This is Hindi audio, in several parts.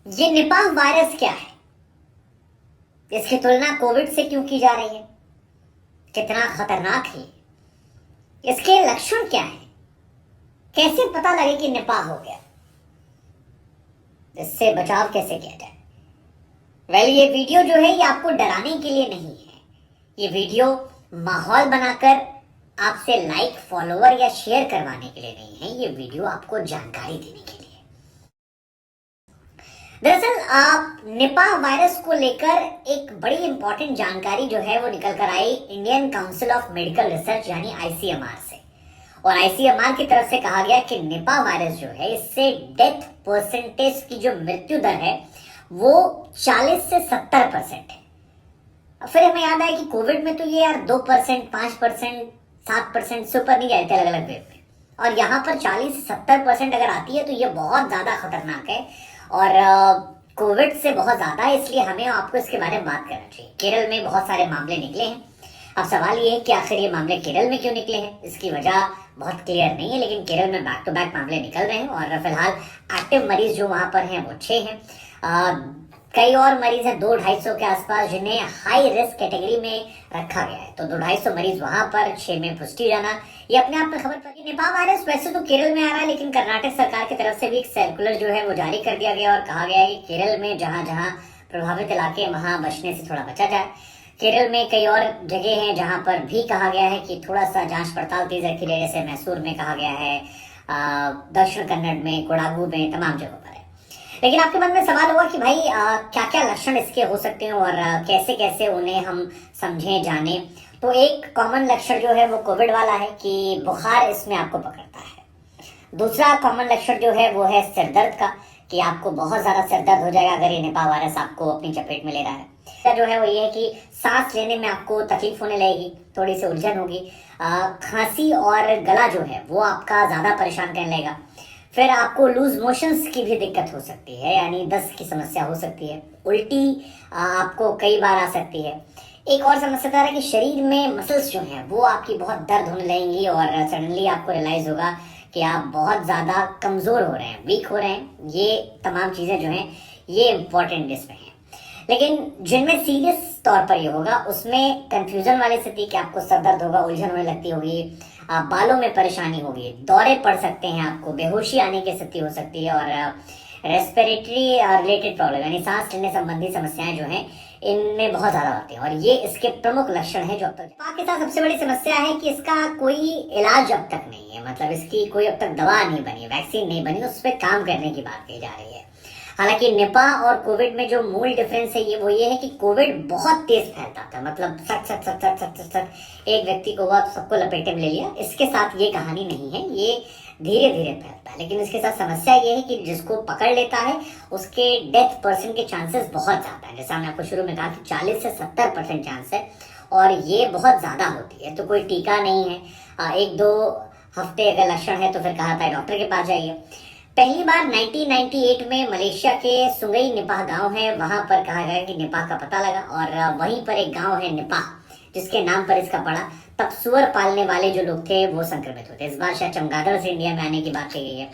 ये निपाह वायरस क्या है? इसकी तुलना कोविड से क्यों की जा रही है? कितना खतरनाक है? इसके लक्षण क्या है? कैसे पता लगे कि निपाह हो गया? इससे बचाव कैसे किया जाए? ये वीडियो जो है ये आपको डराने के लिए नहीं है। ये वीडियो माहौल बनाकर आपसे लाइक, फॉलोवर या शेयर करवाने के लिए नहीं है। ये वीडियो आपको जानकारी देने के लिए। दरअसल निपाह वायरस को लेकर एक बड़ी इंपॉर्टेंट जानकारी जो है वो निकल कर आई Indian Council of Medical Research यानी आईसीएमआर से। और आईसीएमआर की तरफ से कहा गया कि निपाह वायरस जो है इससे डेथ परसेंटेज की जो मृत्यु दर है वो 40 से 70% है। फिर हमें याद आया कि कोविड में तो ये यार 2%, 5%, 7% से ऊपर नहीं गए थे अलग अलग वेव में, और यहाँ पर 40 से 70% अगर आती है तो ये बहुत ज्यादा खतरनाक है और कोविड से बहुत ज्यादा है। इसलिए हमें आपको इसके बारे में बात करना चाहिए। केरल में बहुत सारे मामले निकले हैं। अब सवाल ये है कि आखिर ये मामले केरल में क्यों निकले हैं? इसकी वजह बहुत क्लियर नहीं है, लेकिन केरल में बैक टू बैक मामले निकल रहे हैं और फिलहाल एक्टिव मरीज जो वहां पर हैं वो 6 हैं। कई और मरीज हैं 200-250 के आसपास जिन्हें हाई रिस्क कैटेगरी में रखा गया है। तो 200-250 मरीज वहां पर, 6 में पुष्टि जाना, ये अपने आप में खबर पड़ी। निपाह वायरस वैसे तो केरल में आ रहा है, लेकिन कर्नाटक सरकार की तरफ से भी एक सर्कुलर जो है वो जारी कर दिया गया और कहा गया है कि केरल में जहां जहां प्रभावित इलाके वहां बचने से थोड़ा बचा जाए। केरल में कई और जगह हैं जहां पर भी कहा गया है कि थोड़ा सा जांच पड़ताल तेज रखी जाए, जैसे मैसूर में कहा गया है, दक्षिण कन्नड़ में, कोडागु में, तमाम जगहों पर है। लेकिन आपके मन में सवाल होगा कि भाई क्या क्या लक्षण इसके हो सकते हैं और कैसे कैसे उन्हें हम समझें, जाने। तो एक कॉमन लक्षण जो है वो कोविड वाला है कि बुखार इसमें आपको पकड़ता है। दूसरा कॉमन लक्षण जो है वो है सिर दर्द का, कि आपको बहुत ज्यादा सिर दर्द हो जाएगा अगर ये निपाह वायरस आपको अपनी चपेट में ले रहा है। जो है वो ये है कि सांस लेने में आपको तकलीफ होने लगेगी, थोड़ी सी उलझन होगी, खांसी और गला जो है वो आपका ज्यादा परेशान करने लगेगा। फिर आपको लूज मोशंस की भी दिक्कत हो सकती है, यानी दस्त की समस्या हो सकती है। उल्टी आपको कई बार आ सकती है। एक और समस्या है कि शरीर में मसल्स जो हैं वो आपकी बहुत दर्द होने लगेंगी और सडनली आपको रियलाइज होगा कि आप बहुत ज्यादा कमजोर हो रहे हैं, वीक हो रहे हैं। ये तमाम चीजें जो हैं ये इंपॉर्टेंट इसमें है। लेकिन जिनमें सीरियस तौर पर ये होगा उसमें कंफ्यूजन वाली स्थिति कि आपको सर दर्द होगा, उलझन होने लगती होगी, बालों में परेशानी होगी, दौरे पड़ सकते हैं, आपको बेहोशी आने की स्थिति हो सकती है और रेस्पिरेटरी रिलेटेड प्रॉब्लम यानी सांस लेने संबंधी समस्याएं जो हैं इनमें बहुत ज्यादा होती हैं और ये इसके प्रमुख लक्षण हैं जो अब तक। निपाह के साथ सबसे बड़ी समस्या है कि इसका कोई इलाज अब तक नहीं है, मतलब इसकी कोई अब तक दवा नहीं बनी, वैक्सीन नहीं बनी, उस पर काम करने की बात कही जा रही है। हालांकि निपाह और कोविड में जो मूल डिफरेंस है ये है कि कोविड बहुत तेज फैलता था, मतलब सट सट सट सट सट सट सट एक व्यक्ति को हुआ तो सबको लपेटे में ले लिया। इसके साथ ये कहानी नहीं है, ये धीरे धीरे फैलता है। लेकिन इसके साथ समस्या ये है कि जिसको पकड़ लेता है उसके डेथ परसेंट के चांसेस बहुत ज्यादा है। जैसा हमने आपको शुरू में कहा कि 40 से 70% चांस है और ये बहुत ज्यादा होती है। तो कोई टीका नहीं है। 1-2 हफ्ते अगर लक्षण है तो फिर कहा था डॉक्टर के पास जाइए। पहली बार 1998 में मलेशिया के सुंगई निपाह गांव है, वहां पर कहा गया कि निपाह का पता लगा और वहीं पर एक गांव है निपाह जिसके नाम पर इसका पड़ा। तब सुअर पालने वाले जो लोग थे वो संक्रमित होते। इस बार शायद चमगादड़ से इंडिया में आने की बात कही गई है।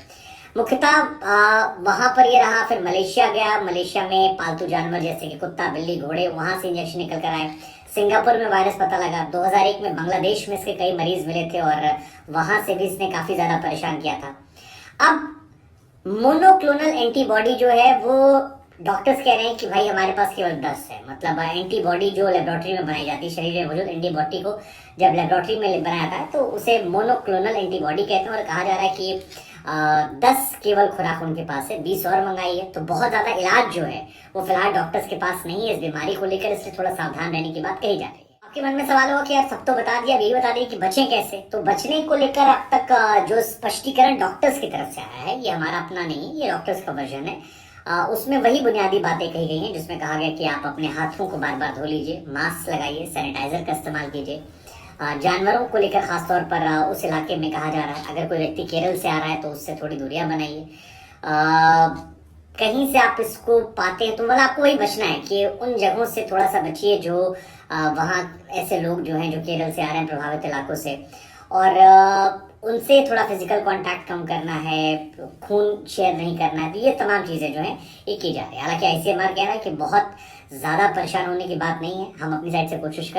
मुख्यतः वहां पर ये रहा, फिर मलेशिया गया। मलेशिया में पालतू जानवर जैसे कि कुत्ता, बिल्ली, घोड़े, वहां से इंजेक्शन निकल कर आए। सिंगापुर में वायरस पता लगा। 2001 में बांग्लादेश में इसके कई मरीज मिले थे और वहां से भी इसने काफी ज्यादा परेशान किया था। अब मोनोक्लोनल एंटीबॉडी जो है वो डॉक्टर्स कह रहे हैं कि भाई हमारे पास केवल 10 है। मतलब एंटीबॉडी जो लेबोरेटरी में बनाई जाती है, शरीर में मौजूद एंटीबॉडी को जब लेबोरेटरी में बनाया जाता है तो उसे मोनोक्लोनल एंटीबॉडी कहते हैं और कहा जा रहा है कि 10 केवल खुराक उनके पास है, 20 और मंगाई है। तो बहुत ज्यादा इलाज जो है वो फिलहाल डॉक्टर्स के पास नहीं है इस बीमारी को लेकर, इसलिए थोड़ा सावधान रहने की बात कही जा रही है। आपके मन में सवाल होगा कि यार सब तो बता दिया, यही बता दिया कि बचें कैसे। तो बचने को लेकर अब तक जो स्पष्टीकरण डॉक्टर्स की तरफ से आया है, ये हमारा अपना नहीं है, ये डॉक्टर्स का वर्जन है। उसमें वही बुनियादी बातें कही गई हैं जिसमें कहा गया कि आप अपने हाथों को बार बार धो लीजिए, मास्क लगाइए, सैनिटाइजर का इस्तेमाल कीजिए। जानवरों को लेकर खासतौर पर उस इलाके में कहा जा रहा है अगर कोई व्यक्ति केरल से आ रहा है तो उससे थोड़ी दूरियां बनाइए। कहीं से आप इसको पाते हैं तो मतलब आपको वही बचना है कि उन जगहों से थोड़ा सा बचिए जो वहाँ ऐसे लोग जो हैं जो केरल से आ रहे हैं प्रभावित इलाकों से। और उनसे थोड़ा फिजिकल कांटेक्ट कम करना है, खून शेयर नहीं करना है, तो ये तमाम चीज़ें जो है ये की जा रही है। हालांकि आईसीएमआर कह रहा है कि बहुत ज़्यादा परेशान होने की बात नहीं है, हम अपनी साइड से कोशिश